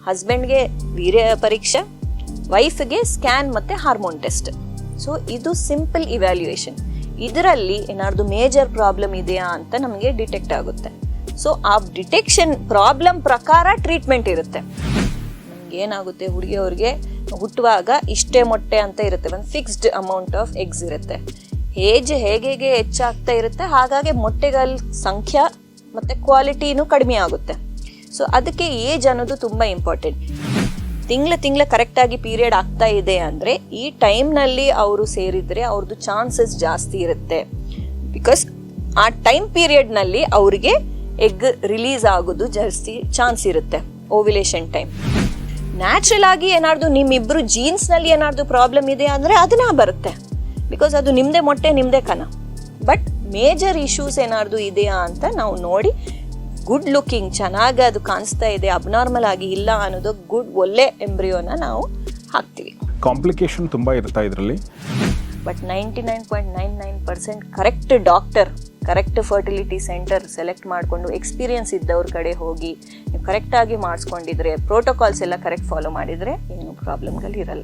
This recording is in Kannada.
ಹಸ್ಬೆಂಡ್ಗೆ ವೀರ್ಯ ಪರೀಕ್ಷೆ, ವೈಫ್ಗೆ ಸ್ಕ್ಯಾನ್ ಮತ್ತು ಹಾರ್ಮೋನ್ ಟೆಸ್ಟ್. ಸೊ ಇದು ಸಿಂಪಲ್ ಇವ್ಯಾಲ್ಯೂಯೇಷನ್. ಇದರಲ್ಲಿ ಏನಾದ್ರು ಮೇಜರ್ ಪ್ರಾಬ್ಲಮ್ ಇದೆಯಾ ಅಂತ ನಮಗೆ ಡಿಟೆಕ್ಟ್ ಆಗುತ್ತೆ. ಸೊ ಆ ಡಿಟೆಕ್ಷನ್ ಪ್ರಾಬ್ಲಮ್ ಪ್ರಕಾರ ಟ್ರೀಟ್ಮೆಂಟ್ ಇರುತ್ತೆ. ನಮ್ಗೆ ಏನಾಗುತ್ತೆ, ಹುಡುಗಿಯವ್ರಿಗೆ ಹುಟ್ಟುವಾಗ ಇಷ್ಟೇ ಮೊಟ್ಟೆ ಅಂತ ಇರುತ್ತೆ, ಒಂದು ಫಿಕ್ಸ್ಡ್ ಅಮೌಂಟ್ ಆಫ್ ಎಗ್ಸ್ ಇರುತ್ತೆ. ಏಜ್ ಹೇಗೆ ಹೆಚ್ಚಾಗ್ತಾ ಇರುತ್ತೆ ಹಾಗಾಗಿ ಮೊಟ್ಟೆಗಳ ಸಂಖ್ಯೆ ಮತ್ತು ಕ್ವಾಲಿಟಿನೂ ಕಡಿಮೆ ಆಗುತ್ತೆ. ಸೊ ಅದಕ್ಕೆ ಏಜ್ ಅನ್ನೋದು ತುಂಬ ಇಂಪಾರ್ಟೆಂಟ್. ತಿಂಗಳ ಕರೆಕ್ಟಾಗಿ ಪೀರಿಯಡ್ ಆಗ್ತಾ ಇದೆ ಅಂದರೆ ಈ ಟೈಮ್ನಲ್ಲಿ ಅವರು ಸೇರಿದರೆ ಅವ್ರದ್ದು ಚಾನ್ಸಸ್ ಜಾಸ್ತಿ ಇರುತ್ತೆ. ಬಿಕಾಸ್ ಆ ಟೈಮ್ ಪೀರಿಯಡ್ನಲ್ಲಿ ಅವರಿಗೆ ಎಗ್ ರಿಲೀಸ್ ಆಗೋದು ಜಾಸ್ತಿ ಚಾನ್ಸ್ ಇರುತ್ತೆ, ಓವ್ಯುಲೇಷನ್ ಟೈಮ್. ನ್ಯಾಚುರಲ್ ಆಗಿ ಏನಾದ್ರು ನಿಮ್ಮಿಬ್ಬರು ಜೀನ್ಸ್ನಲ್ಲಿ ಏನಾದ್ರು ಪ್ರಾಬ್ಲಮ್ ಇದೆ ಅಂದರೆ ಅದನ್ನ ಬರುತ್ತೆ, ಬಿಕಾಸ್ ಅದು ನಿಮ್ಮದೇ ಮೊಟ್ಟೆ ನಿಮ್ಮದೇ ಕಣ. ಬಟ್ ಮೇಜರ್ ಇಶ್ಯೂಸ್ ಏನಾದ್ರು ಇದೆಯಾ ಅಂತ ನಾವು ನೋಡಿ, ಗುಡ್ ಲುಕಿಂಗ್, ಚೆನ್ನಾಗಿ ಅದು ಕಾಣಿಸ್ತಾ ಇದೆ, ಅಬ್ನಾರ್ಮಲ್ ಆಗಿ ಇಲ್ಲ ಅನ್ನೋದು ಒಳ್ಳೆ ಎಂಬ್ರಿಯೋನ ನಾವು ಹಾಕ್ತೀವಿ. ಕಾಂಪ್ಲಿಕೇಶನ್ ತುಂಬ ಇರ್ತಾ ಇದರಲ್ಲಿ. But 99.99% correct doctor, correct fertility centre select ಮಾಡಿಕೊಂಡು ಎಕ್ಸ್ಪೀರಿಯನ್ಸ್ ಇದ್ದವ್ರ ಕಡೆ ಹೋಗಿ ನೀವು ಕರೆಕ್ಟಾಗಿ ಮಾಡಿಸ್ಕೊಂಡಿದ್ರೆ, ಪ್ರೋಟೋಕಾಲ್ಸ್ ಎಲ್ಲ ಕರೆಕ್ಟ್ ಫಾಲೋ ಮಾಡಿದರೆ ಏನು ಪ್ರಾಬ್ಲಮ್ಗಳಿರಲ್ಲ.